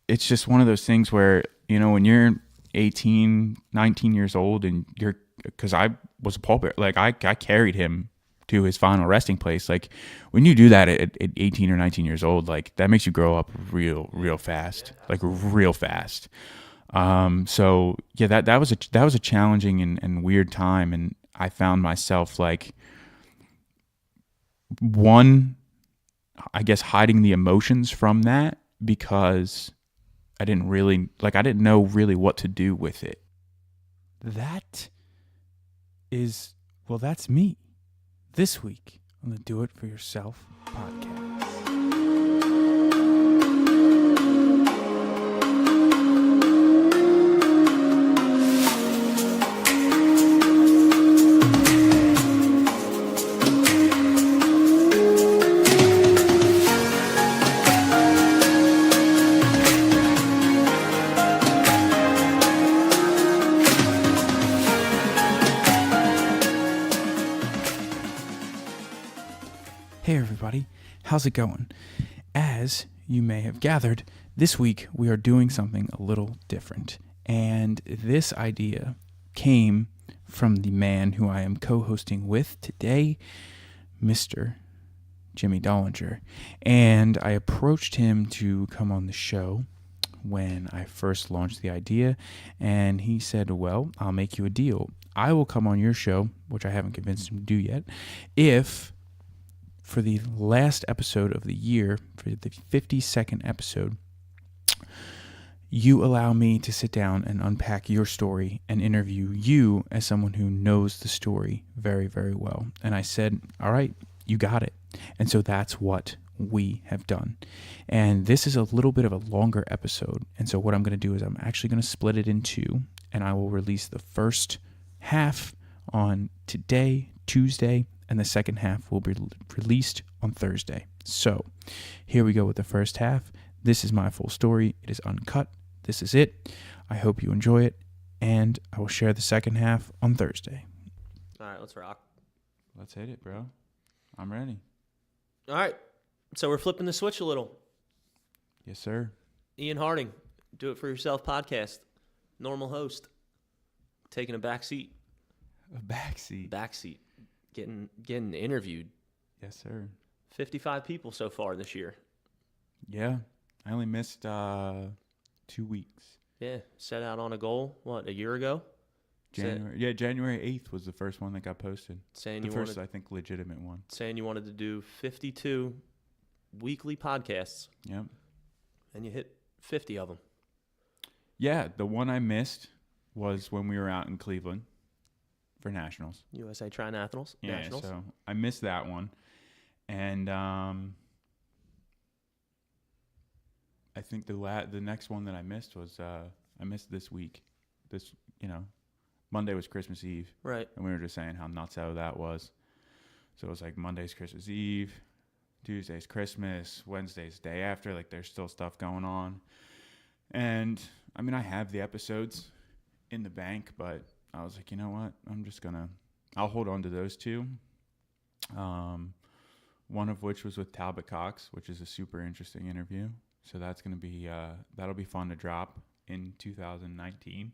it's just one of those things where, when you're 18, 19 years old and because I was a pallbearer, like I carried him to his final resting place. Like when you do that at 18 or 19 years old, like that makes you grow up real fast, like real fast. So yeah, that was a challenging and weird time. And I found myself like one, I guess, hiding the emotions from that because I didn't know really what to do with it. That is, well, that's me this week on the Do It For Yourself podcast. Hey everybody, how's it going? As you may have gathered, this week we are doing something a little different. And this idea came from the man who I am co-hosting with today, Mr. Jimmy Dollinger. And I approached him to come on the show when I first launched the idea, and he said, well, I'll make you a deal. I will come on your show, which I haven't convinced him to do yet, if for the last episode of the year, for the 52nd episode, you allow me to sit down and unpack your story and interview you as someone who knows the story very, very well. And I said, all right, you got it. And so that's what we have done. And this is a little bit of a longer episode. And so what I'm going to do is I'm actually going to split it in two, and I will release the first half on today, Tuesday, and the second half will be released on Thursday. So here we go with the first half. This is my full story. It is uncut. This is it. I hope you enjoy it, and I will share the second half on Thursday. All right, let's rock. Let's hit it, bro. I'm ready. All right, so we're flipping the switch a little. Yes, sir. Ian Harding, Do It For Yourself podcast, normal host, taking a back seat. A backseat. Backseat. Getting interviewed. Yes, sir. 55 people so far this year. Yeah. I only missed 2 weeks. Yeah. Set out on a goal, a year ago? January 8th was the first one that got posted. I think, legitimate one. Saying you wanted to do 52 weekly podcasts. Yep. And you hit 50 of them. Yeah. The one I missed was when we were out in Cleveland for Nationals. USA Tri-Nationals. Yeah, Nationals. So I missed that one. And I think the next one that I missed was I missed this week. Monday was Christmas Eve. Right. And we were just saying how nuts out that was. So it was like Monday's Christmas Eve, Tuesday's Christmas, Wednesday's day after. Like there's still stuff going on. And I mean, I have the episodes in the bank, but I was like, you know what? I'll hold on to those two. One of which was with Talbot Cox, which is a super interesting interview. So that's going to be, that'll be fun to drop in 2019.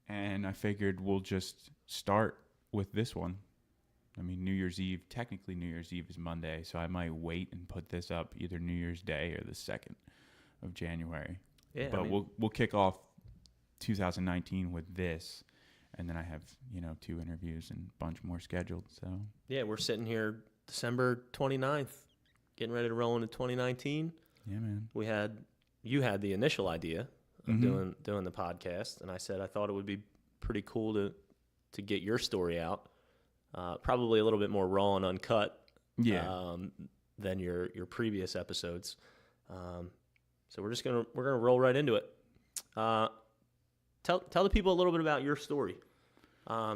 And I figured we'll just start with this one. I mean, technically New Year's Eve is Monday, so I might wait and put this up either New Year's Day or the 2nd of January. Yeah. But we'll kick off 2019 with this. And then I have, 2 interviews and a bunch more scheduled. So yeah, we're sitting here December 29th, getting ready to roll into 2019. Yeah, man. You had the initial idea of doing the podcast, and I said I thought it would be pretty cool to get your story out. Probably a little bit more raw and uncut. Yeah. Than your previous episodes. So we're gonna roll right into it. Tell the people a little bit about your story.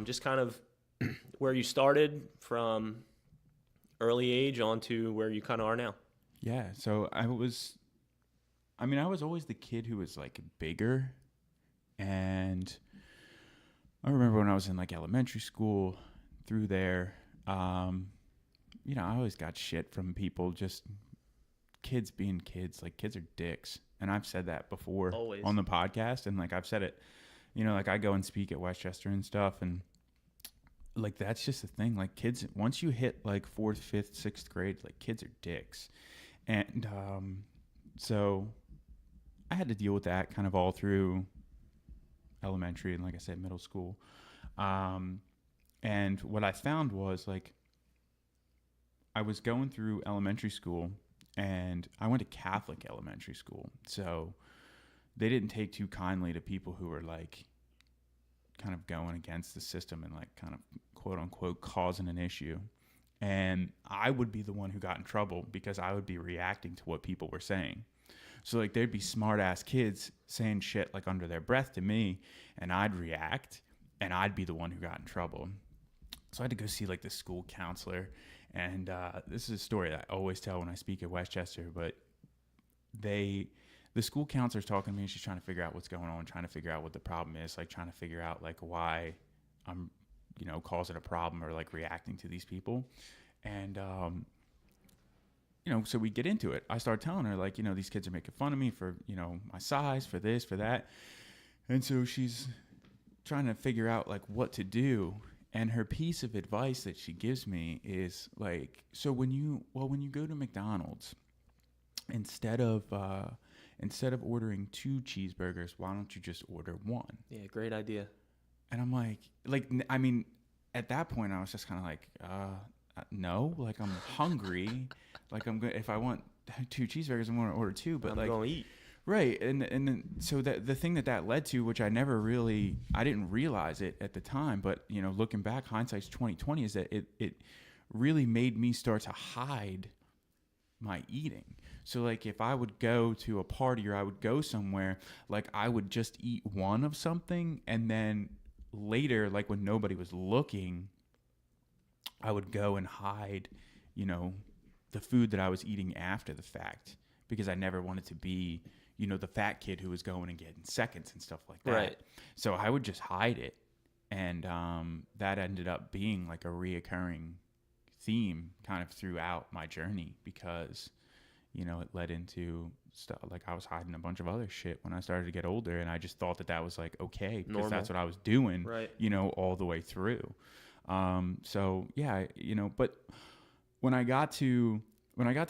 Just kind of where you started from early age on to where you kind of are now. Yeah. So I was always the kid who was like bigger. And I remember when I was in like elementary school through there, I always got shit from people, just kids being kids. Like kids are dicks. and I've said that before Always. on the podcast, and like I've said it, you know, like I go and speak at Westchester and stuff, and like that's just the thing. Like kids, once you hit like 4th, 5th, 6th grade, like kids are dicks, and so I had to deal with that kind of all through elementary and, like I said, middle school. And what I found was like I was going through elementary school, and I went to Catholic elementary school, so they didn't take too kindly to people who were like kind of going against the system and like kind of quote unquote causing an issue. And I would be the one who got in trouble because I would be reacting to what people were saying. So like there'd be smart ass kids saying shit like under their breath to me, and I'd react, and I'd be the one who got in trouble. So I had to go see like the school counselor, and this is a story that I always tell when I speak at Westchester, but the school counselor's talking to me, and she's trying to figure out what's going on, trying to figure out what the problem is, like trying to figure out like why I'm, you know, causing a problem or like reacting to these people. And, you know, so we get into it. I start telling her like, you know, these kids are making fun of me for, you know, my size, for this, for that. And so she's trying to figure out like what to do. And her piece of advice that she gives me is like, so when you go to McDonald's, instead of ordering 2 cheeseburgers, why don't you just order 1? Yeah, great idea. And I'm like, I mean, at that point I was just kind of like, no, like I'm hungry, like I'm good. If I want 2 cheeseburgers, I'm going to order 2, but I'm like, going to eat. right. And then, so that the thing that led to, which I didn't realize it at the time, but you know, looking back, hindsight's 20/20, is that it really made me start to hide my eating. So like if I would go to a party or I would go somewhere, like I would just eat 1 of something, and then later, like when nobody was looking, I would go and hide, you know, the food that I was eating after the fact, because I never wanted to be, you know, the fat kid who was going and getting seconds and stuff like that. Right. So I would just hide it. And that ended up being like a reoccurring theme kind of throughout my journey, because, you know, it led into stuff like I was hiding a bunch of other shit when I started to get older, and I just thought that was like okay, because that's what I was doing, right, you know, all the way through. So yeah, you know, but when I got to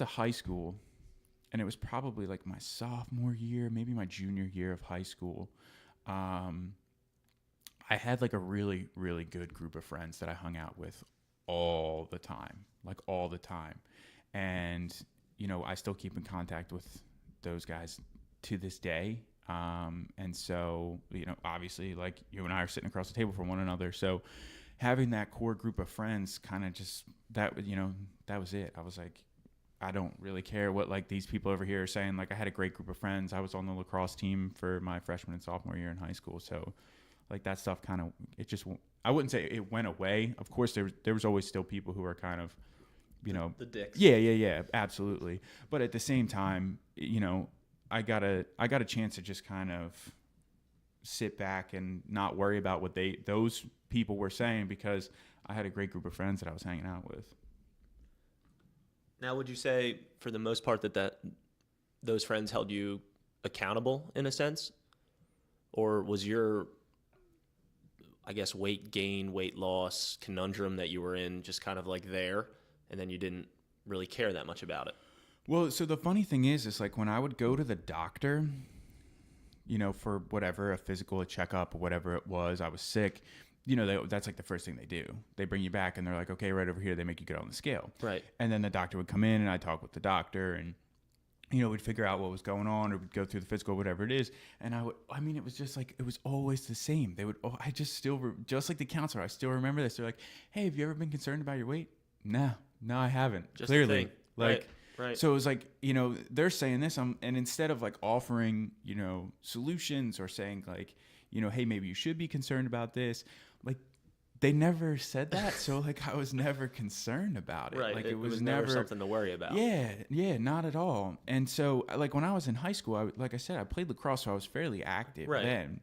high school, and it was probably like my sophomore year, maybe my junior year of high school, I had like a really, really good group of friends that I hung out with all the time. And, you know, I still keep in contact with those guys to this day. And so, you know, obviously like you and I are sitting across the table from one another. So having that core group of friends kind of just, that, you know, that was it. I was like, I don't really care what like these people over here are saying. Like I had a great group of friends. I was on the lacrosse team for my freshman and sophomore year in high school. So like that stuff kind of, it just, I wouldn't say it went away. Of course there was always still people who are kind of, you know, the dicks. Yeah, absolutely. But at the same time, you know, I got a chance to just kind of sit back and not worry about what those people were saying, because I had a great group of friends that I was hanging out with. Now, would you say for the most part that those friends held you accountable in a sense? Or was your, I guess, weight gain, weight loss conundrum that you were in just kind of like there, and then you didn't really care that much about it? Well, so the funny thing is like when I would go to the doctor, you know, for whatever, a physical, a checkup, or whatever it was, I was sick, you know, that's like the first thing they do. They bring you back and they're like, okay, right over here, they make you get on the scale. Right. And then the doctor would come in and I'd talk with the doctor, and, you know, we'd figure out what was going on, or we'd go through the physical, whatever it is. And it was just like, it was always the same. They would, just like the counselor, I still remember this. They're like, hey, have you ever been concerned about your weight? No, I haven't. Just clearly. Like, right. So it was like, you know, they're saying this, and instead of like offering, you know, solutions or saying like, you know, hey, maybe you should be concerned about this, like they never said that. So like I was never concerned about it. Right. Like it was never something to worry about. Yeah, not at all. And so like when I was in high school, like I said, I played lacrosse, so I was fairly active then.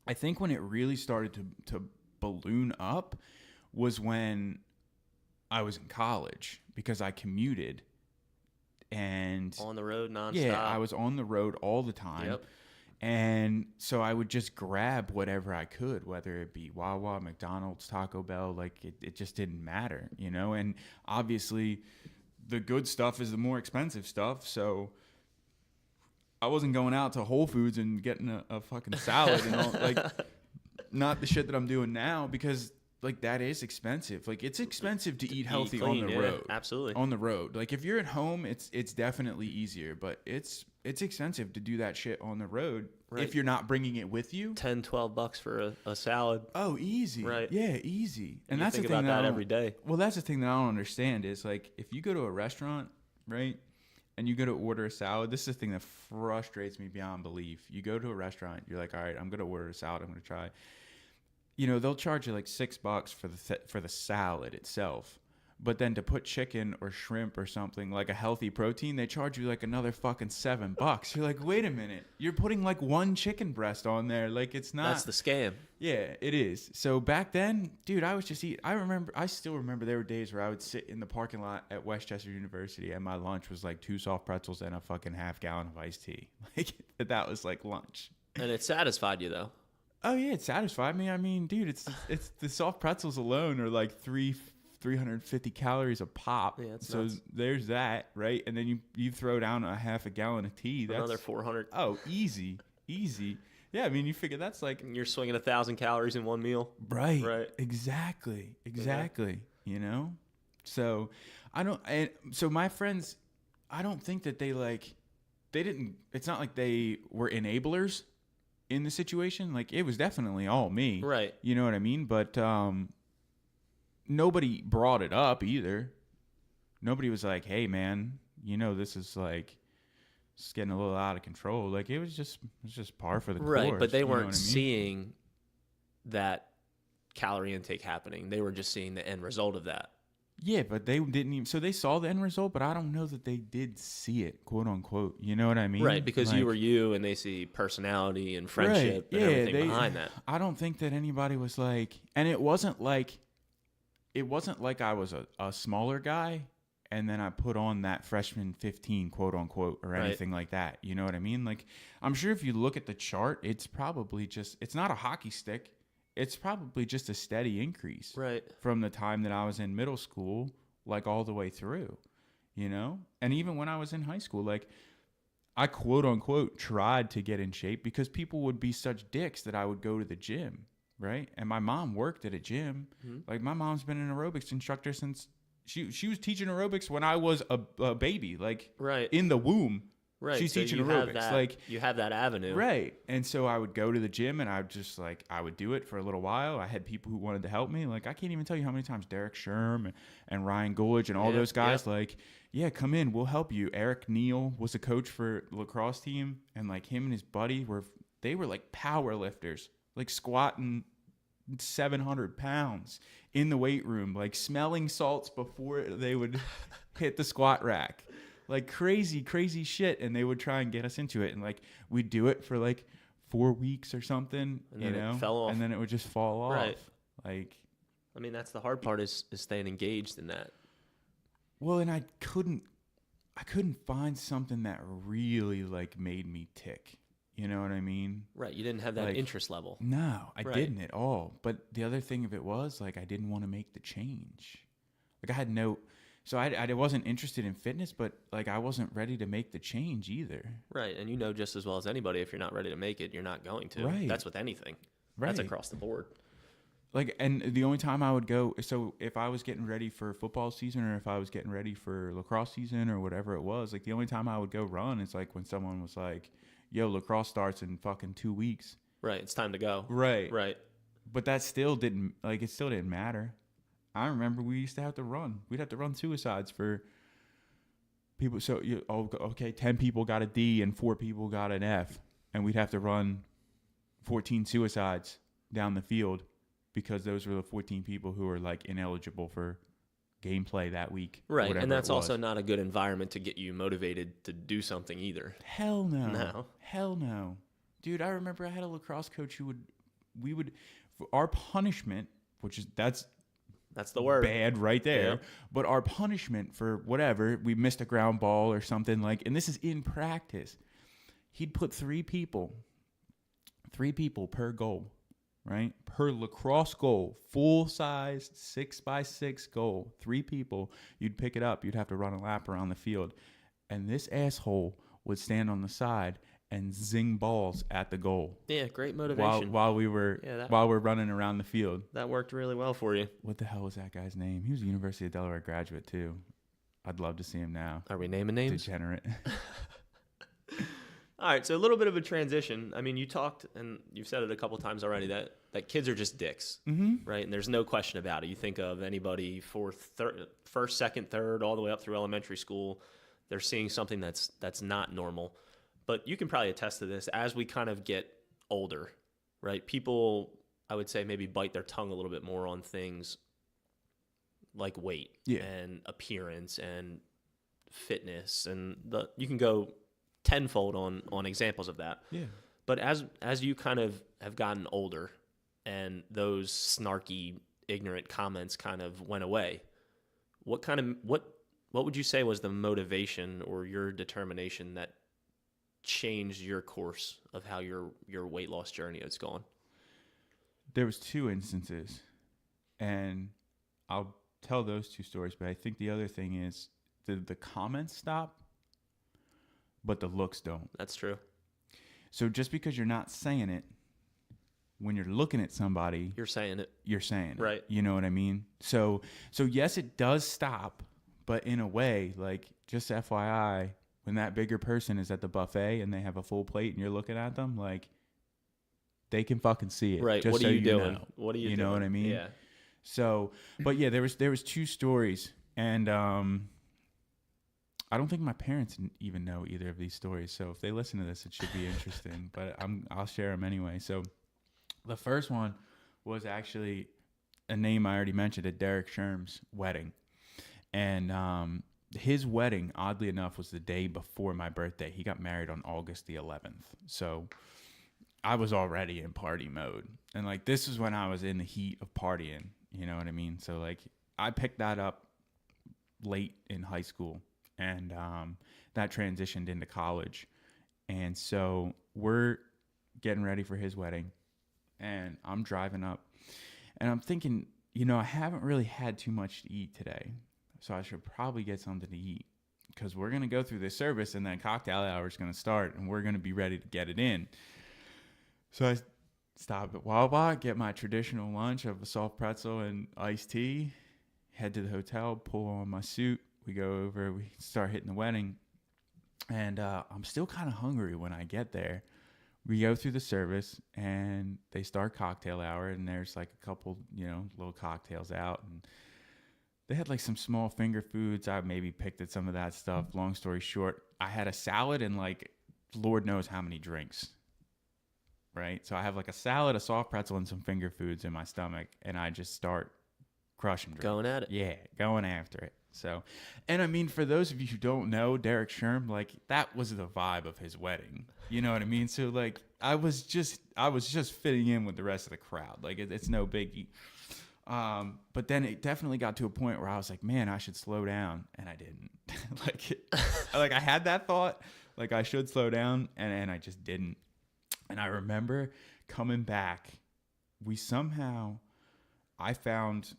I think when it really started to balloon up was when I was in college, because I commuted. and On the road nonstop. yeah, I was on the road all the time. Yep. And so I would just grab whatever I could, whether it be Wawa, McDonald's, Taco Bell, like it just didn't matter, you know? And obviously the good stuff is the more expensive stuff. So I wasn't going out to Whole Foods and getting a fucking salad and all, like, not the shit that I'm doing now, because like that is expensive. Like it's expensive to eat healthy clean, on the yeah, road. absolutely. On the road. Like if you're at home, it's definitely easier, but it's expensive to do that shit on the road if you're not bringing it with you. $10-12 for a salad. Oh, easy. Right. Yeah, easy. And you that's think the thing about that I every day. Well, that's the thing that I don't understand is like if you go to a restaurant, right? And you go to order a salad, this is the thing that frustrates me beyond belief. You go to a restaurant, you're like, all right, I'm going to order a salad. I'm going to try. You know, they'll charge you like $6 for the salad itself. But then to put chicken or shrimp or something like a healthy protein, they charge you like another fucking $7. You're like, wait a minute. You're putting like one chicken breast on there. Like it's not. That's the scam. Yeah, it is. So back then, dude, I was just eating. I still remember there were days where I would sit in the parking lot at Westchester University and my lunch was like 2 soft pretzels and a fucking half-gallon of iced tea. Like that was like lunch. And it satisfied you though. Oh yeah, it satisfied me. I mean, dude, it's the soft pretzels alone are like 350 calories a pop. Yeah, it's so nuts. there's that, right? And then you throw down a half a gallon of tea. That's Another 400. Oh, easy. Yeah, I mean, you figure that's like You're swinging 1,000 calories in one meal. right. Right. Exactly. You know. So so my friends, I don't think that they didn't. It's not like they were enablers in the situation. Like it was definitely all me. Right. You know what I mean? But nobody brought it up either. Nobody was like, "Hey, man, you know this is like it's getting a little out of control." Like it was just par for the course. Right, but they you know weren't what I mean? seeing that calorie intake happening. They were just seeing the end result of that. Yeah, but they didn't even. So they saw the end result, but I don't know that they did see it, quote unquote. You know what I mean? Right, because you Like- were you, and they see personality and friendship and everything behind that. I don't think that anybody was like, and it wasn't like I was a smaller guy, and then I put on that freshman 15, quote unquote, or Right. anything like that. You know what I mean? Like, I'm sure if you look at the chart, it's probably it's not a hockey stick. It's probably just a steady increase. Right. From the time that I was in middle school, like all the way through, you know? And even when I was in high school, like I quote unquote tried to get in shape because people would be such dicks that I would go to the gym, right? And my mom worked at a gym. Mm-hmm. Like my mom's been an aerobics instructor since she was teaching aerobics when I was a baby, like Right. in the womb. Right. She's so teaching you have aerobics. that, Like you have that avenue. right. And so I would go to the gym and I would do it for a little while. I had people who wanted to help me. Like I can't even tell you how many times Derek Sherm and Ryan Gulledge and all Yeah, those guys, yeah. like, yeah, come in, we'll help you. Eric Neal was a coach for lacrosse team, and like him and his buddy were like power lifters, like squatting 700 pounds in the weight room, like smelling salts before they would hit the squat rack. Like crazy shit, and they would try and get us into it, and like we'd do it for like 4 weeks or something, And you then it know, fell off. and then it would just fall off. Right. Like, I mean, that's the hard part is staying engaged in that. well, and I couldn't find something that really like made me tick. You know what I mean? Right. You didn't have that Like, interest level. No, I Right. didn't at all. But the other thing of it was like I didn't want to make the change. Like I had no. So I wasn't interested in fitness, but like I wasn't ready to make the change either. Right. And you know just as well as anybody, if you're not ready to make it, you're not going to. Right. That's with anything. Right. That's across the board. Like, and the only time I would go, so if I was getting ready for football season or if I was getting ready for lacrosse season or whatever it was, like the only time I would go run is like when someone was like, yo, lacrosse starts in fucking 2 weeks. Right. It's time to go. Right. Right. But that still didn't, like, it still didn't matter. I remember we used to have to run. We'd have to run suicides for people. So, okay, 10 people got a D and 4 people got an F. And we'd have to run 14 suicides down the field because those were the 14 people who were, like, ineligible for gameplay that week. Right. And that's also not a good environment to get you motivated to do something either. Hell no. No. Hell no. Dude, I remember I had a lacrosse coach who our punishment, which is, that's That's the word. bad right there. Yeah. But our punishment for whatever, we missed a ground ball or something like, and this is in practice, he'd put three people per goal, right? Per lacrosse goal, full-sized 6x6 goal, 3 people, you'd pick it up, you'd have to run a lap around the field. And this asshole would stand on the side and zing balls at the goal. Yeah, great motivation. While we're running around the field. That worked really well for you. What the hell was that guy's name? He was a University of Delaware graduate too. I'd love to see him now. Are we naming names? Degenerate. All right, so a little bit of a transition. I mean, you talked, and you've said it a couple times already, that kids are just dicks, right? And there's no question about it. You think of anybody first, second, third, all the way up through elementary school, they're seeing something that's not normal. But you can probably attest to this as we kind of get older, right? People, I would say, maybe bite their tongue a little bit more on things like weight and appearance and fitness, and you can go tenfold on examples of that. Yeah. But as you kind of have gotten older and those snarky, ignorant comments kind of went away, what would you say was the motivation or your determination that changed your course of how your weight loss journey has gone? There was 2 instances, and I'll tell those 2 stories, but I think the other thing is the comments stop, but the looks don't. That's true. So just because you're not saying it, when you're looking at somebody, you're saying it. You're saying it. Right. You know what I mean? So yes, it does stop, but in a way, like, just FYI, when that bigger person is at the buffet and they have a full plate and you're looking at them, like, they can fucking see it. Right. Just what are so you doing? Know. What are you doing? You know what I mean? Yeah. So, but yeah, there was 2 stories, and I don't think my parents even know either of these stories. So if they listen to this, it should be interesting. But I'll share them anyway. So the first one was actually a name I already mentioned at Derek Sherm's wedding, and his wedding, oddly enough, was the day before my birthday. He got married on August the 11th. So I was already in party mode, and like, this is when I was in the heat of partying. You know what I mean? So like, I picked that up late in high school. And that transitioned into college. And so we're getting ready for his wedding. And I'm driving up. And I'm thinking, I haven't really had too much to eat today. So I should probably get something to eat. Because we're going to go through this service, and then cocktail hour is going to start. And we're going to be ready to get it in. So I stop at Wawa, get my traditional lunch of a soft pretzel and iced tea. Head to the hotel, pull on my suit. We go over, we start hitting the wedding, and I'm still kind of hungry when I get there. We go through the service, and they start cocktail hour, and there's like a couple, little cocktails out, and they had like some small finger foods. I maybe picked at some of that stuff. Long story short, I had a salad and like Lord knows how many drinks, right? So I have like a salad, a soft pretzel, and some finger foods in my stomach, and I just start crushing drinks. Going at it. Yeah, going after it. So, and I mean, for those of you who don't know Derek Sherm, like, that was the vibe of his wedding. You know what I mean? So like, I was just fitting in with the rest of the crowd. Like, it's no biggie. But then it definitely got to a point where I was like, man, I should slow down. And I didn't. like I had that thought, like I should slow down, and I just didn't. And I remember coming back, I found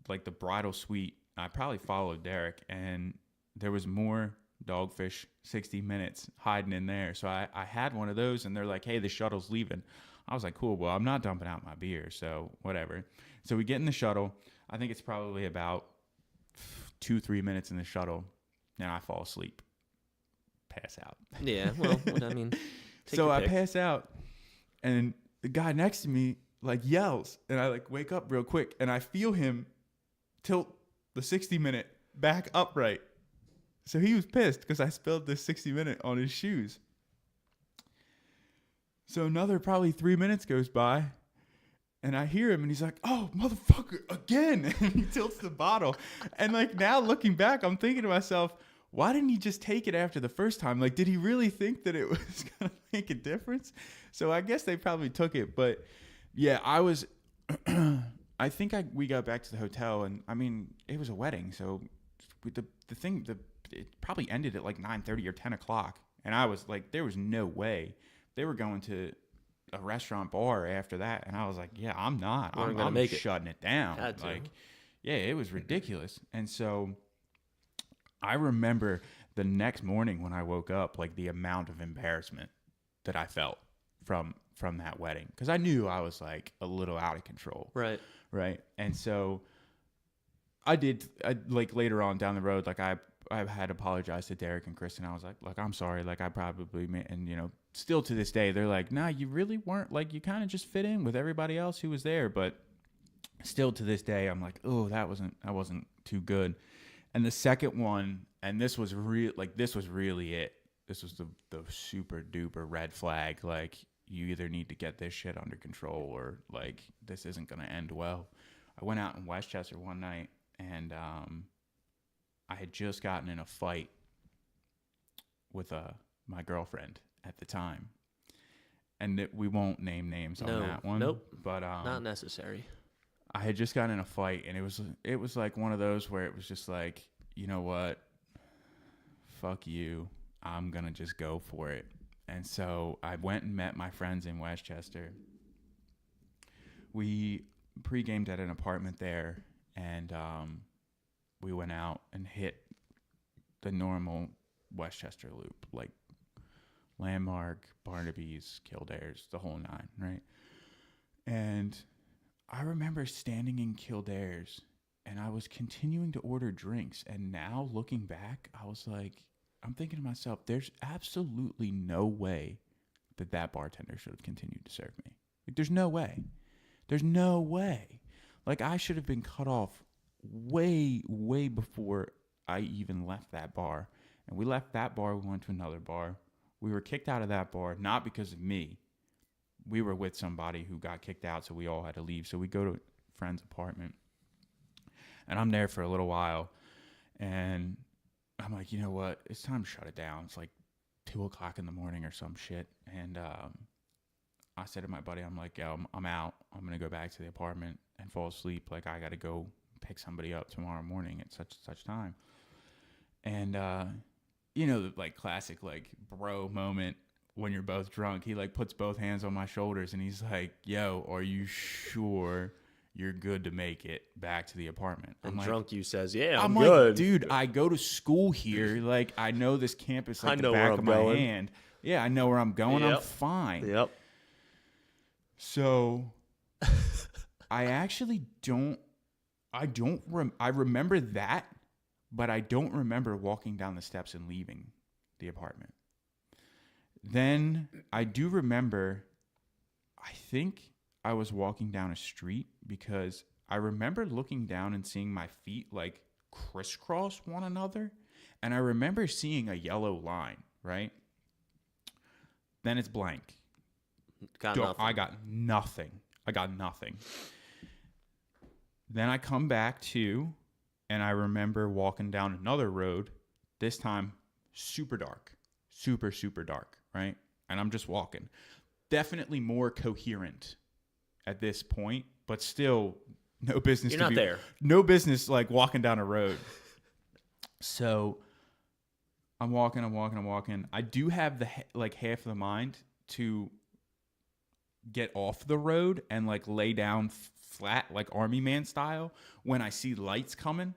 like the bridal suite. I probably followed Derek, and there was more Dogfish 60 Minutes hiding in there. So I had one of those, and they're like, hey, the shuttle's leaving. I was like, cool, well, I'm not dumping out my beer, so whatever. So we get in the shuttle. I think it's probably about 2-3 minutes in the shuttle, and I fall asleep. Pass out. Yeah, well, I mean, so I pass out, and the guy next to me like yells, and I like wake up real quick, and I feel him tilt the 60-minute back upright. So he was pissed because I spilled this 60-minute on his shoes. So another probably 3 minutes goes by, and I hear him, and he's like, oh, motherfucker, again. And he tilts the bottle. And like, now looking back, I'm thinking to myself, why didn't he just take it after the first time? Like, did he really think that it was going to make a difference? So I guess they probably took it. But yeah, I I think we got back to the hotel, and I mean, it was a wedding, so it probably ended at like 9:30 or 10 o'clock, and I was like, there was no way they were going to a restaurant bar after that, and I was like, yeah, I'm not. I'm shutting it down. Like, yeah, it was ridiculous. And so I remember the next morning when I woke up, like the amount of embarrassment that I felt from that wedding, because I knew I was like a little out of control. Right. And so I like later on down the road, like I had apologized to Derek and Kristen. I was like, look, I'm sorry. Like I probably and still to this day, they're like, nah, you really weren't, like you kind of just fit in with everybody else who was there. But still to this day, I'm like, oh, that wasn't too good. And the second one, and this was really it. This was the super duper red flag. Like, you either need to get this shit under control or like this isn't going to end well. I went out in Westchester one night, and I had just gotten in a fight with my girlfriend at the time. And we won't name names on that one. Nope. But not necessary. I had just gotten in a fight, and it was like one of those where it was just like, you know what? Fuck you. I'm going to just go for it. And so I went and met my friends in Westchester. We pre-gamed at an apartment there, and we went out and hit the normal Westchester loop, like Landmark, Barnaby's, Kildare's, the whole nine, right? And I remember standing in Kildare's, and I was continuing to order drinks. And now looking back, I was like, I'm thinking to myself, there's absolutely no way that bartender should have continued to serve me. Like, there's no way. There's no way. Like, I should have been cut off way, way before I even left that bar. And we left that bar, we went to another bar. We were kicked out of that bar, not because of me. We were with somebody who got kicked out, so we all had to leave. So we go to a friend's apartment, and I'm there for a little while, and I'm like, you know what? It's time to shut it down. It's like 2 o'clock in the morning or some shit. And I said to my buddy, I'm like, yo, I'm out. I'm going to go back to the apartment and fall asleep. Like, I got to go pick somebody up tomorrow morning at such and such time. And, like classic, like, bro moment when you're both drunk. He, like, puts both hands on my shoulders, and he's like, yo, are you sure you're good to make it back to the apartment? And like, drunk you says, yeah, I'm good. Like, dude, I go to school here. Like, I know this campus like the back of my hand. Yeah, I know where I'm going. Yep. I'm fine. Yep. So I actually I remember that, but I don't remember walking down the steps and leaving the apartment. Then I do remember, I think I was walking down a street, because I remember looking down and seeing my feet like crisscross one another. And I remember seeing a yellow line, right? Then it's blank. I got nothing. Then I come back to, and I remember walking down another road, this time super dark, super, super dark, right? And I'm just walking. Definitely more coherent at this point, but still no business. You're not there. No business like walking down a road. So I'm walking. I do have half of the mind to get off the road and like lay down flat, like Army Man style, when I see lights coming,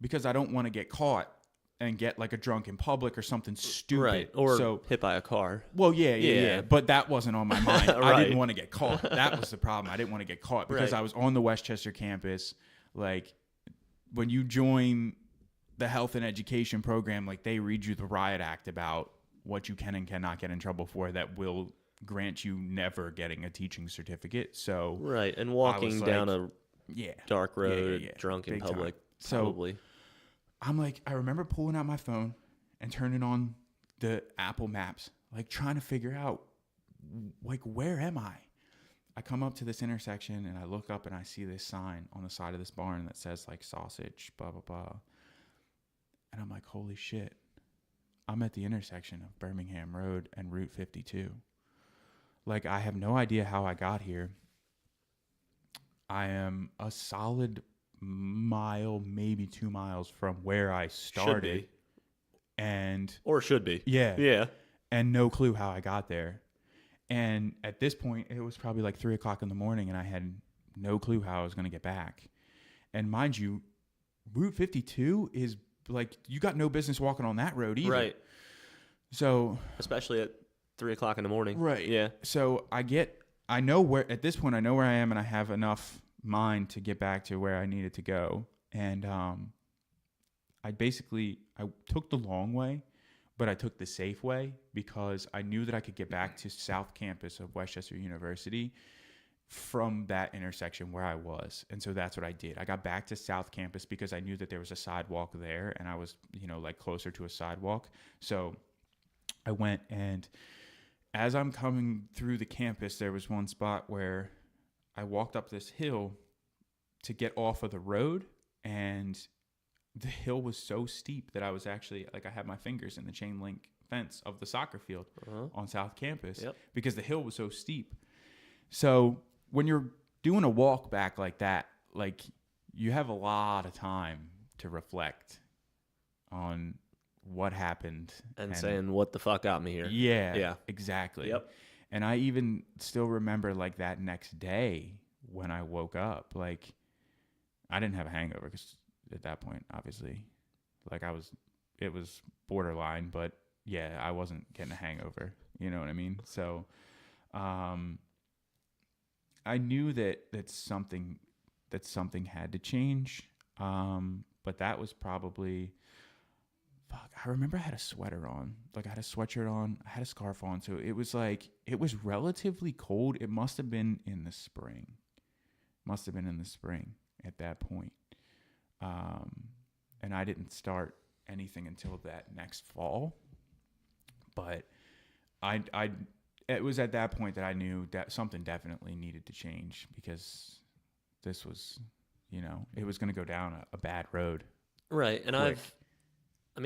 because I don't want to get caught and get like a drunk in public or something stupid. Right. Or hit by a car. Well, yeah. But that wasn't on my mind. Right. I didn't want to get caught. That was the problem. I didn't want to get caught because I was on the Westchester campus. Like, when you join the health and education program, like, they read you the riot act about what you can and cannot get in trouble for that will grant you never getting a teaching certificate. So right. And walking down a dark road, drunk in public, probably. So I'm like, I remember pulling out my phone and turning on the Apple Maps, like trying to figure out, like, where am I? I come up to this intersection and I look up and I see this sign on the side of this barn that says like sausage, blah, blah, blah. And I'm like, holy shit. I'm at the intersection of Birmingham Road and Route 52. Like, I have no idea how I got here. I am a solid mile, maybe 2 miles from where I started. Should be. And Or should be. yeah, Yeah. and no clue how I got there. And at this point, it was probably like 3 o'clock in the morning, and I had no clue how I was going to get back. And mind you, Route 52 is like, you got no business walking on that road either. Right. So, Especially at 3 o'clock in the morning. right. Yeah. So I know where, at this point, I know where I am, and I have enough mind to get back to where I needed to go. And I took the long way, but I took the safe way because I knew that I could get back to South Campus of Westchester University from that intersection where I was. And so that's what I did. I got back to South Campus because I knew that there was a sidewalk there, and I was, like closer to a sidewalk. So I went, and as I'm coming through the campus, there was one spot where I walked up this hill to get off of the road, and the hill was so steep that I was actually, like, I had my fingers in the chain link fence of the soccer field on South Campus because the hill was so steep. So when you're doing a walk back like that, like, you have a lot of time to reflect on what happened And saying, what the fuck got me here? Yeah, exactly. Yep. And I even still remember, like, that next day when I woke up, like, I didn't have a hangover because at that point, obviously, like, it was borderline, but yeah, I wasn't getting a hangover. You know what I mean? So, I knew that something had to change. But that was probably, I remember I had a sweater on, like, I had a sweatshirt on, I had a scarf on. So it was relatively cold. It must have been in the spring. At that point. And I didn't start anything until that next fall. But it was at that point that I knew that something definitely needed to change because this was, it was going to go down a bad road. Right. And quick.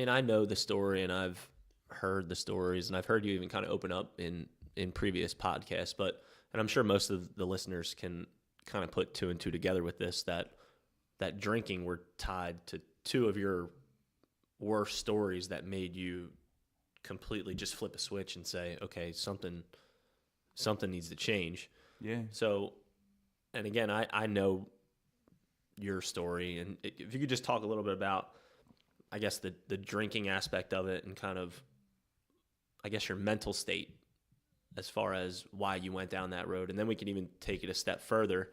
I know the story, and I've heard the stories, and I've heard you even kind of open up in previous podcasts, and I'm sure most of the listeners can kind of put two and two together with this, that drinking were tied to two of your worst stories that made you completely just flip a switch and say, okay, something needs to change. Yeah. So, and again, I know your story, and if you could just talk a little bit about, I guess, the drinking aspect of it and kind of, I guess, your mental state as far as why you went down that road. And then we can even take it a step further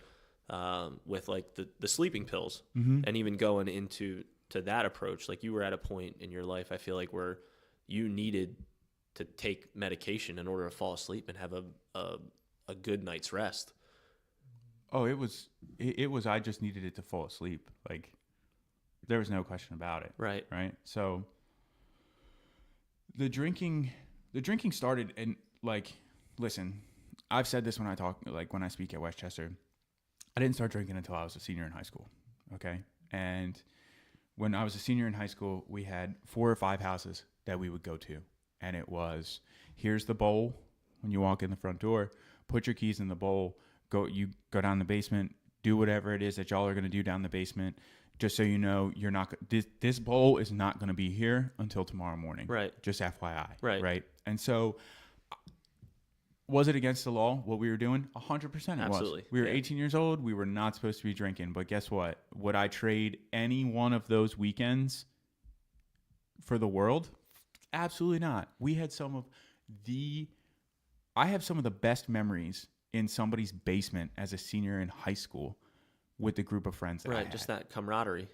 with, like, the sleeping pills, and even going into that approach. Like, you were at a point in your life, I feel like, where you needed to take medication in order to fall asleep and have a good night's rest. Oh, it was, I just needed it to fall asleep. Like, there was no question about it. Right. Right. So the drinking started, and, like, listen, I've said this when I speak at Westchester, I didn't start drinking until I was a senior in high school. Okay. And when I was a senior in high school, we had 4 or 5 houses that we would go to. And it was, here's the bowl. When you walk in the front door, put your keys in the bowl, you go down the basement, do whatever it is that y'all are going to do down the basement. Just so you know, you're not, this bowl is not going to be here until tomorrow morning. Right. Just FYI. Right. Right. And so, was it against the law what we were doing? 100% it Absolutely. was. We were 18 years old. We were not supposed to be drinking. But guess what? Would I trade any one of those weekends for the world? Absolutely not. I have some of the best memories in somebody's basement as a senior in high school with the group of friends that I had. Just that camaraderie.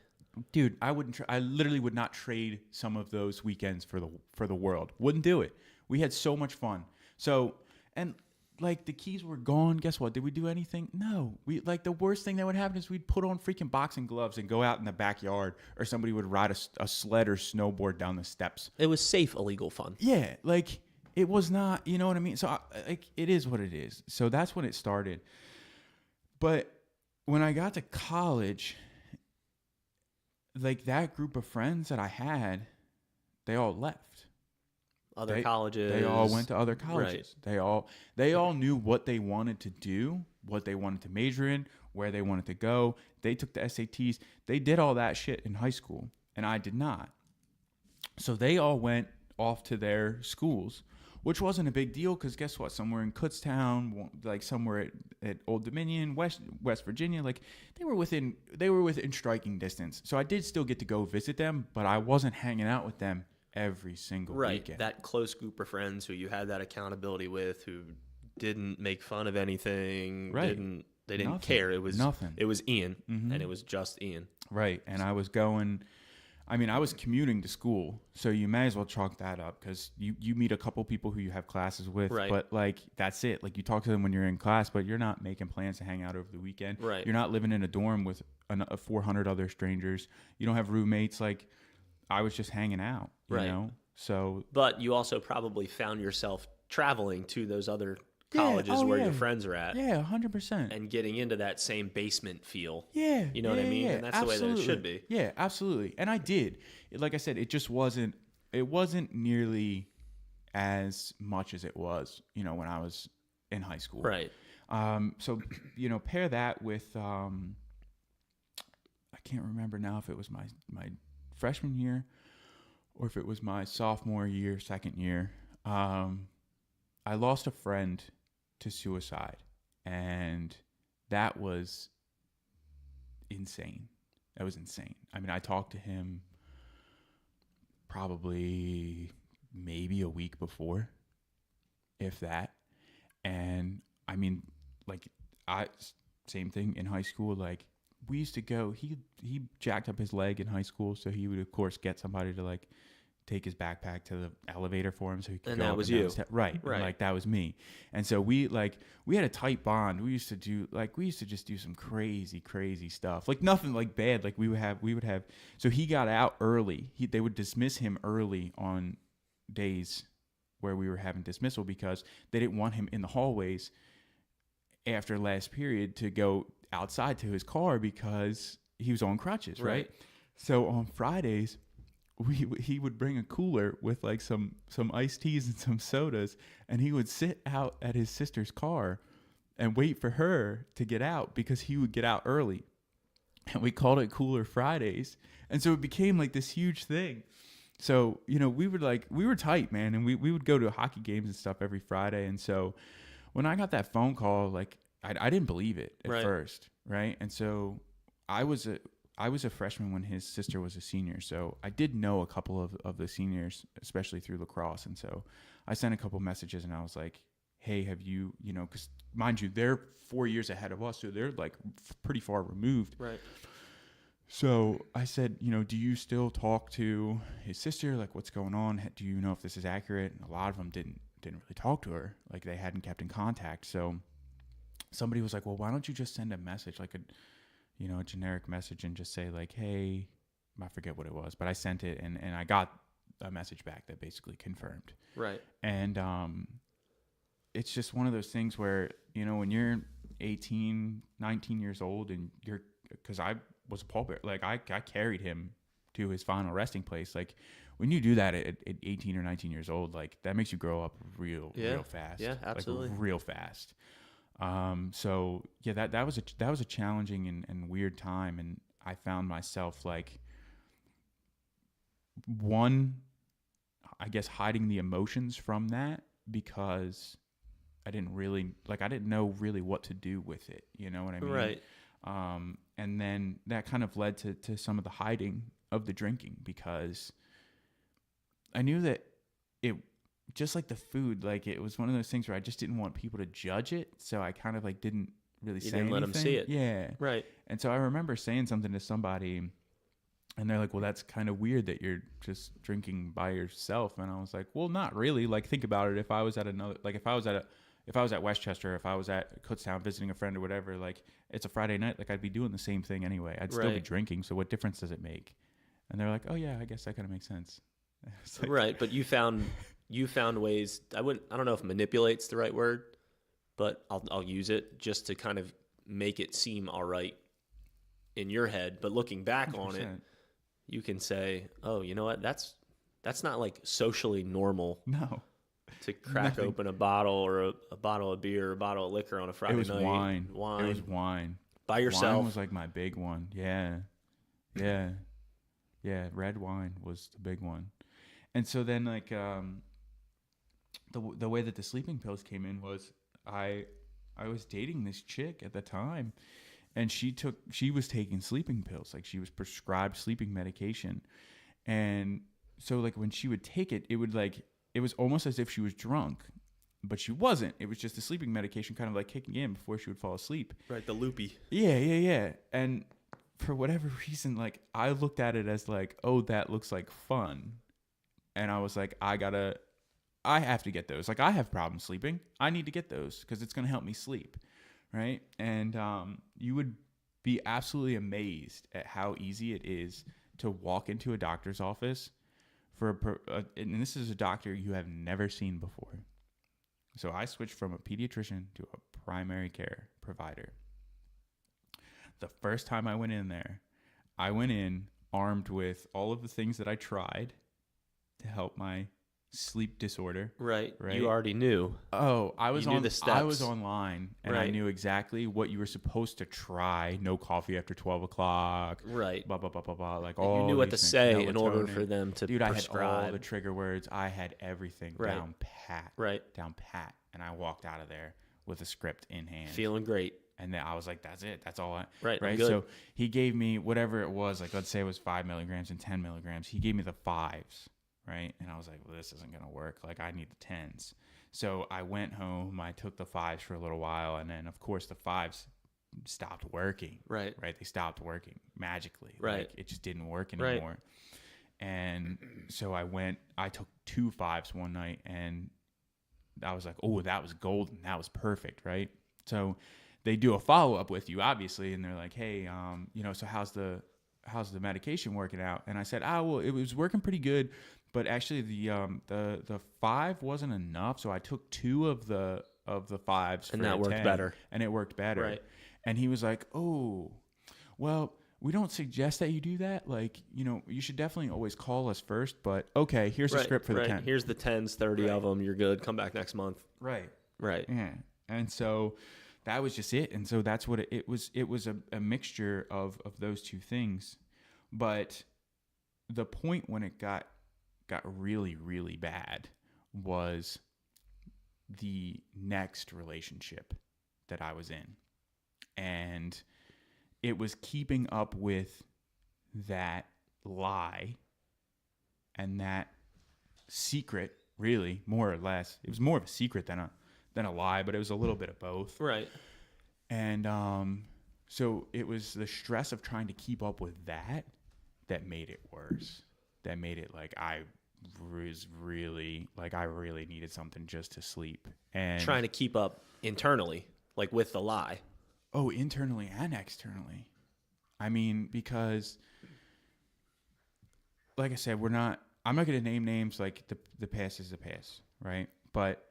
Dude, I literally would not trade some of those weekends for the world. Wouldn't do it. We had so much fun. So, and, like, the keys were gone. Guess what? Did we do anything? No. The worst thing that would happen is we'd put on freaking boxing gloves and go out in the backyard, or somebody would ride a sled or snowboard down the steps. It was safe, illegal fun. Yeah, like, it was not, you know what I mean? So, it is what it is. So that's when it started. But when I got to college, like, that group of friends that I had, they all left. Colleges. They all went to other colleges. Right. They all knew what they wanted to do, what they wanted to major in, where they wanted to go. They took the SATs. They did all that shit in high school, and I did not. So they all went off to their schools, which wasn't a big deal because guess what? Somewhere in Kutztown, like somewhere at Old Dominion, West Virginia, like they were within striking distance. So I did still get to go visit them, but I wasn't hanging out with them every single weekend. That close group of friends who you had that accountability with, who didn't make fun of anything, Right. They didn't Nothing. care. It was Nothing. It was Ian, and it was just Ian. Right. And I was going, I mean, I was commuting to school, so you may as well chalk that up because you meet a couple people who you have classes with, Right. but like that's it. Like you talk to them when you're in class, but you're not making plans to hang out over the weekend. Right. You're not living in a dorm with 400 other strangers. You don't have roommates. Like I was just hanging out, you Right. know? So, But you also probably found yourself traveling to those other colleges where your friends are at, yeah, 100%. and getting into that same basement feel. Yeah. You know what I mean? Yeah, And that's the way that it should be. Yeah, absolutely. And I did. Like I said, it just wasn't nearly as much as it was, you know, when I was in high school. Right. So, you know, pair that with, I can't remember now if it was my freshman year or if it was my sophomore year, second year. I lost a friend to suicide, and that was insane. That was insane. I mean, I talked to him probably maybe a week before, if that. And I mean, like same thing in high school. Like we used to go, he jacked up his leg in high school. So he would of course get somebody to like take his backpack to the elevator for him so he could And go that up was and down you. the right. Right. And like that was me. And so we had a tight bond. We used to just do some crazy stuff. Like nothing like bad. Like we would have, so he got out early. They would dismiss him early on days where we were having dismissal because they didn't want him in the hallways after last period to go outside to his car because he was on crutches, right? So on Fridays, he would bring a cooler with like some iced teas and some sodas, and he would sit out at his sister's car and wait for her to get out because he would get out early. And we called it Cooler Fridays. And so it became like this huge thing. So, you know, we were tight, man, and we would go to hockey games and stuff every Friday. And so when I got that phone call, like I didn't believe it at first, right? And so I was a freshman when his sister was a senior, so I did know a couple of the seniors, especially through lacrosse. And so I sent a couple messages, and I was like, hey, have you, you know, because mind you, they're 4 years ahead of us, so they're like pretty far removed. Right. So I said, you know, do you still talk to his sister? Like, what's going on? Do you know if this is accurate? And a lot of them didn't really talk to her. Like, they hadn't kept in contact. So somebody was like, well, why don't you just send a message, like a generic message, and just say like, hey, I forget what it was, but I sent it, and I got a message back that basically confirmed. Right. And it's just one of those things where, you know, when you're 18, 19 years old, and because I was a pallbearer, like I carried him to his final resting place. Like when you do that at 18 or 19 years old, like that makes you grow up real fast. Yeah, absolutely. Like real fast. So yeah, that was a challenging and weird time. And I found myself like, one, I guess hiding the emotions from that because I didn't know really what to do with it. You know what I mean? Right. And then that kind of led to some of the hiding of the drinking because I knew that it, just like the food, like it was one of those things where I just didn't want people to judge it. So I kind of like didn't really say anything. Let them see it. Yeah. Right. And so I remember saying something to somebody and they're like, well, that's kind of weird that you're just drinking by yourself. And I was like, well, not really. Like, think about it. If I was at Westchester, if I was at Kutztown visiting a friend or whatever, like it's a Friday night, like I'd be doing the same thing anyway. I'd still be drinking. So what difference does it make? And they're like, oh yeah, I guess that kind of makes sense. Like, right. But you found ways. I don't know if manipulate's the right word, but I'll use it just to kind of make it seem all right in your head. But looking back 100%. On it, you can say, oh, you know what? That's not like socially normal. No. to crack Nothing. open a bottle or a bottle of beer or a bottle of liquor on a Friday It was night. wine. Wine. It was wine. By yourself. Wine was like my big one. Yeah. Yeah. Yeah. Red wine was the big one. And so then like the way that the sleeping pills came in was I was dating this chick at the time, and she was taking sleeping pills. Like she was prescribed sleeping medication. And so like when she would take it, it was almost as if she was drunk, but she wasn't. It was just the sleeping medication kind of like kicking in before she would fall asleep. Right, the loopy. Yeah. And for whatever reason, like I looked at it as like, oh, that looks like fun. And I was like, I have to get those. Like I have problems sleeping. I need to get those because it's going to help me sleep. Right. And you would be absolutely amazed at how easy it is to walk into a doctor's office and this is a doctor you have never seen before. So I switched from a pediatrician to a primary care provider. The first time I went in there, I went in armed with all of the things that I tried to help my sleep disorder. Right. Right. You already knew. Oh, I was the steps. I was online, and I Right. knew exactly what you were supposed to try. No coffee after 12 o'clock. Right. Blah blah blah blah blah. Like You all knew what to these things. say in order Melatonin. for them to Dude, I had prescribe. all the trigger words. I had everything Right. down pat. Right. Down pat. And I walked out of there with a script in hand. Feeling great. And then I was like, that's it. That's all I. Right. Right. Good. So he gave me whatever it was. Like, let's say it was 5 milligrams and 10 milligrams. He gave me the 5s. Right. And I was like, well, this isn't going to work. Like, I need the 10s. So I went home. I took the 5s for a little while. And then, of course, the 5s stopped working. Right. Right. They stopped working magically. Right. Like, it just didn't work Right. anymore. And so I took 2 5s one night, and I was like, oh, that was golden. That was perfect. Right. So they do a follow-up with you, obviously, and they're like, hey, so how's the medication working out? And I said, well, it was working pretty good, but actually the 5 wasn't enough, so I took 2 of the 5s, And for that a worked 10, better. and it worked better. Right. And he was like, oh, well, we don't suggest that you do that. Like, you should definitely always call us first, but okay, here's a script for the 10. Here's the 10s, 30 of them. You're good. Come back next month. Right. Right. Yeah. And so that was just it. And so that's what it was. It was a mixture of those two things. But the point when it got really, really bad was the next relationship that I was in. And it was keeping up with that lie and that secret, really, more or less. It was more of a secret than a lie, but it was a little bit of both. Right. And so it was the stress of trying to keep up with that made it worse. That made it like I really needed something just to sleep. And Trying to keep up internally, like with the lie. Oh, internally and externally. I mean, because like I said, I'm not going to name names. Like the past is the past, right? But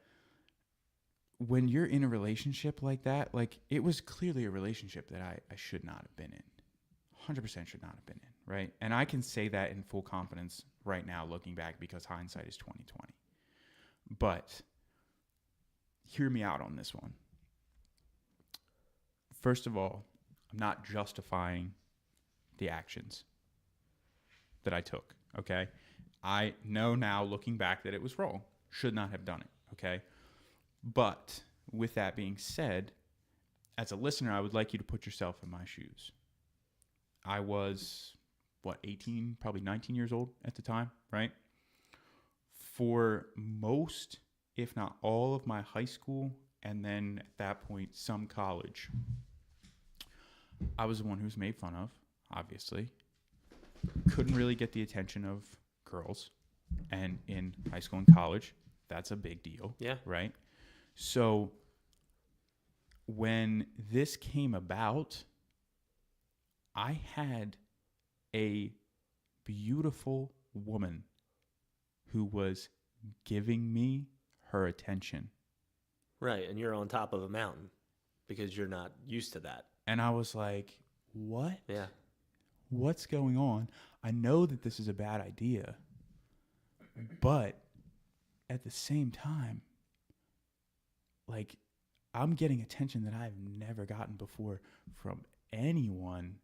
when you're in a relationship like that, like it was clearly a relationship that I should not have been in. 100% should not have been in, right? And I can say that in full confidence right now, looking back, because hindsight is 20/20. But hear me out on this one. First of all, I'm not justifying the actions that I took, okay? I know now, looking back, that it was wrong. Should not have done it, okay? But with that being said, as a listener, I would like you to put yourself in my shoes. I was, 18, probably 19 years old at the time, right? For most, if not all of my high school, and then at that point, some college, I was the one who was made fun of, obviously. Couldn't really get the attention of girls. And in high school and college, that's a big deal. Yeah. Right? So when this came about, I had a beautiful woman who was giving me her attention. Right. And you're on top of a mountain because you're not used to that. And I was like, what? Yeah. What's going on? I know that this is a bad idea, but at the same time, like, I'm getting attention that I've never gotten before from anyone,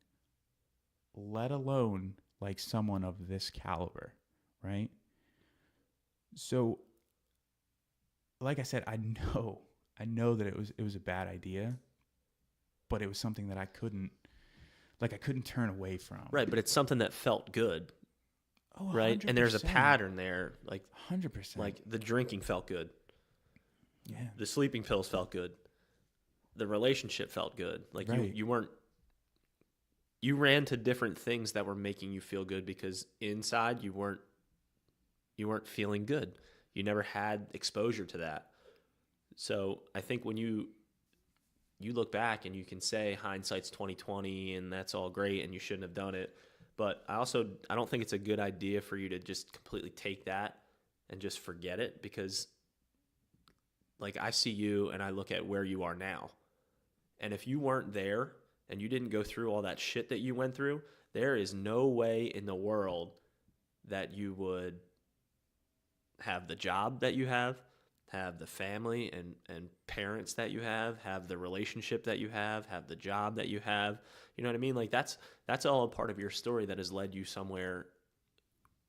let alone like someone of this caliber, right? So, like I said, I know that it was a bad idea, but it was something that I couldn't turn away from. Right, but it's something that felt good. Oh, right? 100%. And there's a pattern there. Like 100%. Like the drinking felt good. Yeah. The sleeping pills felt good. The relationship felt good. Like Right. you ran to different things that were making you feel good because inside you weren't feeling good. You never had exposure to that. So I think when you look back and you can say hindsight's 2020 and that's all great and you shouldn't have done it. But I don't think it's a good idea for you to just completely take that and just forget it, because like I see you and I look at where you are now. And if you weren't there and you didn't go through all that shit that you went through, there is no way in the world that you would have the job that you have the family and parents that you have the relationship that you have the job that you have. You know what I mean? Like that's all a part of your story that has led you somewhere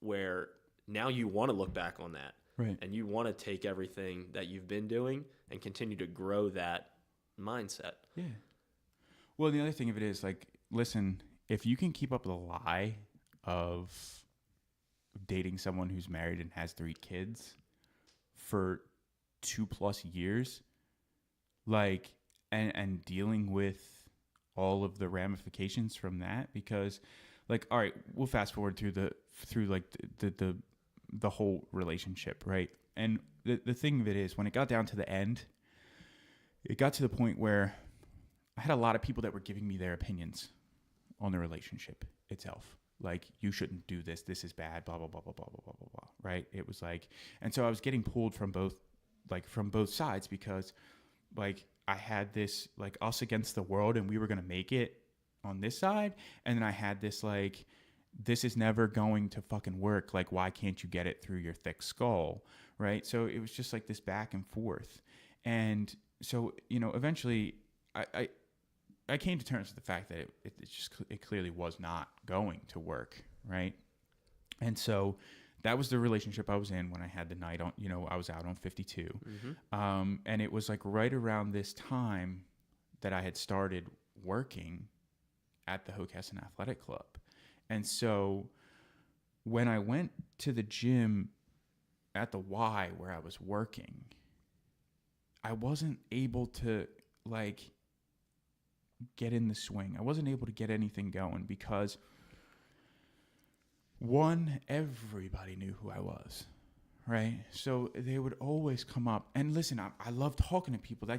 where now you want to look back on that. Right. And you want to take everything that you've been doing and continue to grow that mindset. Yeah. Well, the other thing of it is, like, listen, if you can keep up the lie of dating someone who's married and has 3 kids for 2+ years, like, and dealing with all of the ramifications from that, because, like, all right, we'll fast forward through the whole relationship, right? And the thing of it is, when it got down to the end, it got to the point where I had a lot of people that were giving me their opinions on the relationship itself. Like, you shouldn't do this. This is bad, blah, blah, blah, blah, blah, blah, blah, blah, blah, right? It was like, and so I was getting pulled from both sides, because, like, I had this, like, us against the world and we were going to make it on this side. And then I had this, like, this is never going to fucking work. Like, why can't you get it through your thick skull, right? So it was just like this back and forth. And so, you know, eventually I came to terms with the fact that it clearly was not going to work, right? And so that was the relationship I was in when I had the night on, you know, I was out on 52. Mm-hmm. And it was like right around this time that I had started working at the Hockessin Athletic Club. And so when I went to the gym at the Y where I was working, I wasn't able to, like, get in the swing. I wasn't able to get anything going because, one, everybody knew who I was, right? So they would always come up. And listen, I love talking to people.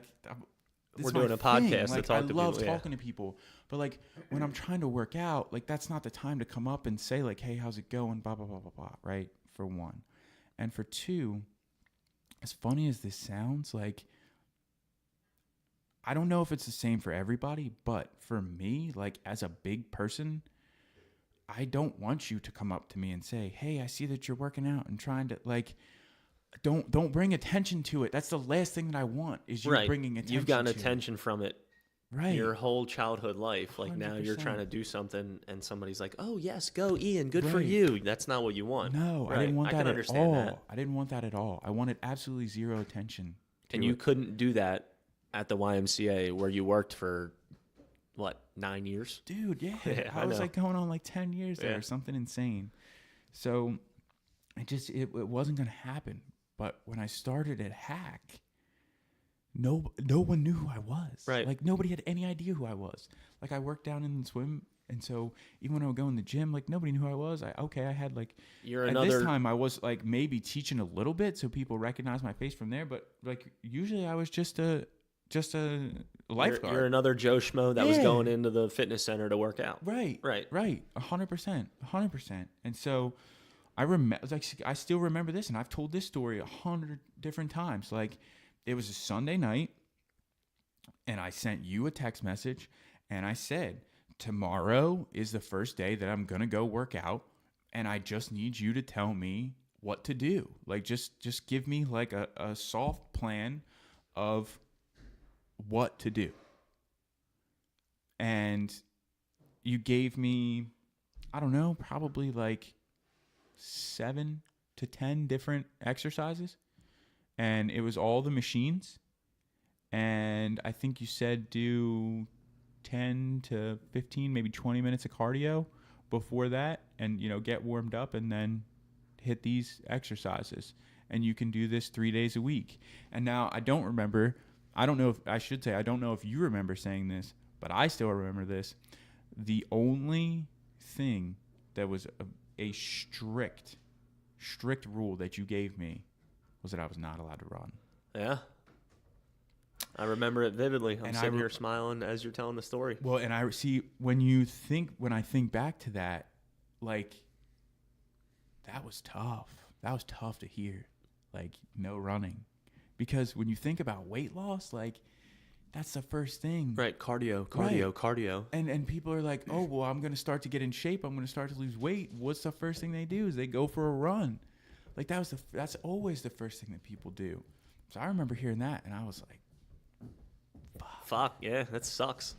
We're doing a podcast to talk to people. I love talking to people. But, like, when I'm trying to work out, like, that's not the time to come up and say, like, hey, how's it going? Blah, blah, blah, blah, blah, right? For one. And for two, as funny as this sounds, like, I don't know if it's the same for everybody, but for me, like, as a big person, I don't want you to come up to me and say, hey, I see that you're working out and trying to, like, don't bring attention to it. That's the last thing that I want, is you bringing attention. You've gotten attention from it, right, your whole childhood life. Like 100%. Now you're trying to do something and somebody's like, oh yes, go Ian, good for you. That's not what you want. No, right. I didn't want that at all. That. I didn't want that at all. I wanted absolutely zero attention. And you couldn't do that at the YMCA where you worked for, what, 9 years? Dude, yeah. I was like going on like 10 years there or something insane. So it wasn't going to happen. But when I started at Hack, no one knew who I was. Right. Like, nobody had any idea who I was. Like, I worked down in the swim, and so even when I would go in the gym, like, nobody knew who I was. I had, like, this time I was, like, maybe teaching a little bit so people recognized my face from there, but, like, usually I was just a lifeguard. You're another Joe Schmo that was going into the fitness center to work out. Right. 100%. And so I still remember this, and I've told this story 100 different times. Like, it was a Sunday night, and I sent you a text message, and I said, tomorrow is the first day that I'm going to go work out, and I just need you to tell me what to do. Like, just give me like a soft plan of what to do. And you gave me, I don't know, probably like 7 to 10 different exercises. And it was all the machines. And I think you said do 10 to 15, maybe 20 minutes of cardio before that, and, you know, get warmed up and then hit these exercises. And you can do this 3 days a week. And now I don't know if you remember saying this, but I still remember this. The only thing that was a strict rule that you gave me was that I was not allowed to run. Yeah. I remember it vividly. I'm sitting here smiling as you're telling the story. Well, and I see when I think back to that, like, that was tough. That was tough to hear. Like, no running. Because when you think about weight loss, like, that's the first thing. Right. Cardio. And people are like, oh, well, I'm going to start to get in shape. I'm going to start to lose weight. What's the first thing they do is they go for a run. Like, that's always the first thing that people do. So I remember hearing that, and I was like, fuck, yeah, that sucks.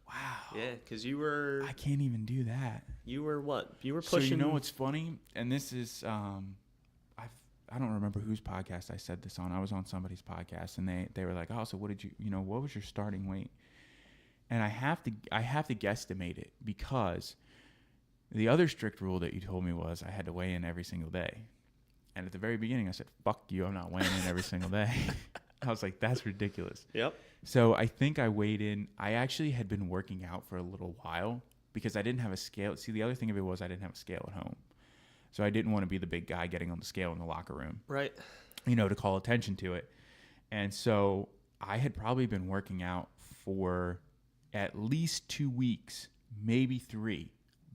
Wow. Yeah, because you were... I can't even do that. You were what? You were pushing... So you know what's funny? And this is... I don't remember whose podcast I said this on. I was on somebody's podcast, and they were like, oh, so what was your starting weight? And I have to guesstimate it, because the other strict rule that you told me was I had to weigh in every single day. And at the very beginning, I said, fuck you, I'm not weighing in every single day. I was like, that's ridiculous. Yep. So I think I weighed in. I actually had been working out for a little while because I didn't have a scale. See, the other thing of it was I didn't have a scale at home. So I didn't want to be the big guy getting on the scale in the locker room. Right. You know, to call attention to it. And so I had probably been working out for at least 2 weeks, maybe 3,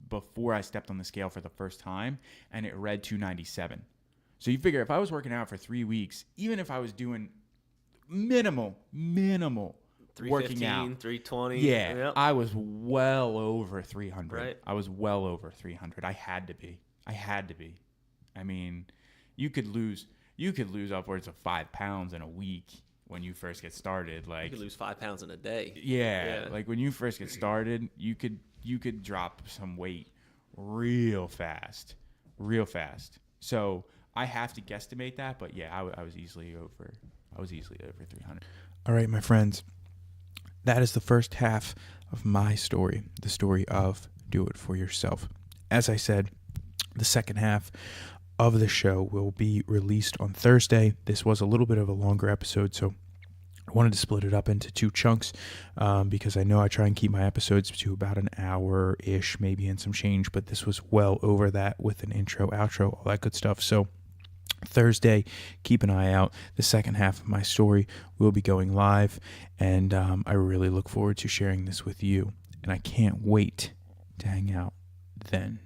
before I stepped on the scale for the first time, and it read 297. So you figure if I was working out for 3 weeks, even if I was doing minimal working out, 320. Yeah, yep. I was well over 300. Right. I was well over 300. I had to be. I mean, you could lose upwards of 5 pounds in a week when you first get started. Like, you could lose 5 pounds in a day. Yeah. Like when you first get started, you could drop some weight real fast. So I have to guesstimate that, but yeah, I was easily over 300. All right, my friends, that is the first half of my story, the story of Do It For Yourself. As I said, the second half of the show will be released on Thursday. This was a little bit of a longer episode, so I wanted to split it up into 2 chunks because I know I try and keep my episodes to about an hour-ish, maybe, and some change, but this was well over that with an intro, outro, all that good stuff. So Thursday, keep an eye out. The second half of my story will be going live, and I really look forward to sharing this with you, and I can't wait to hang out then.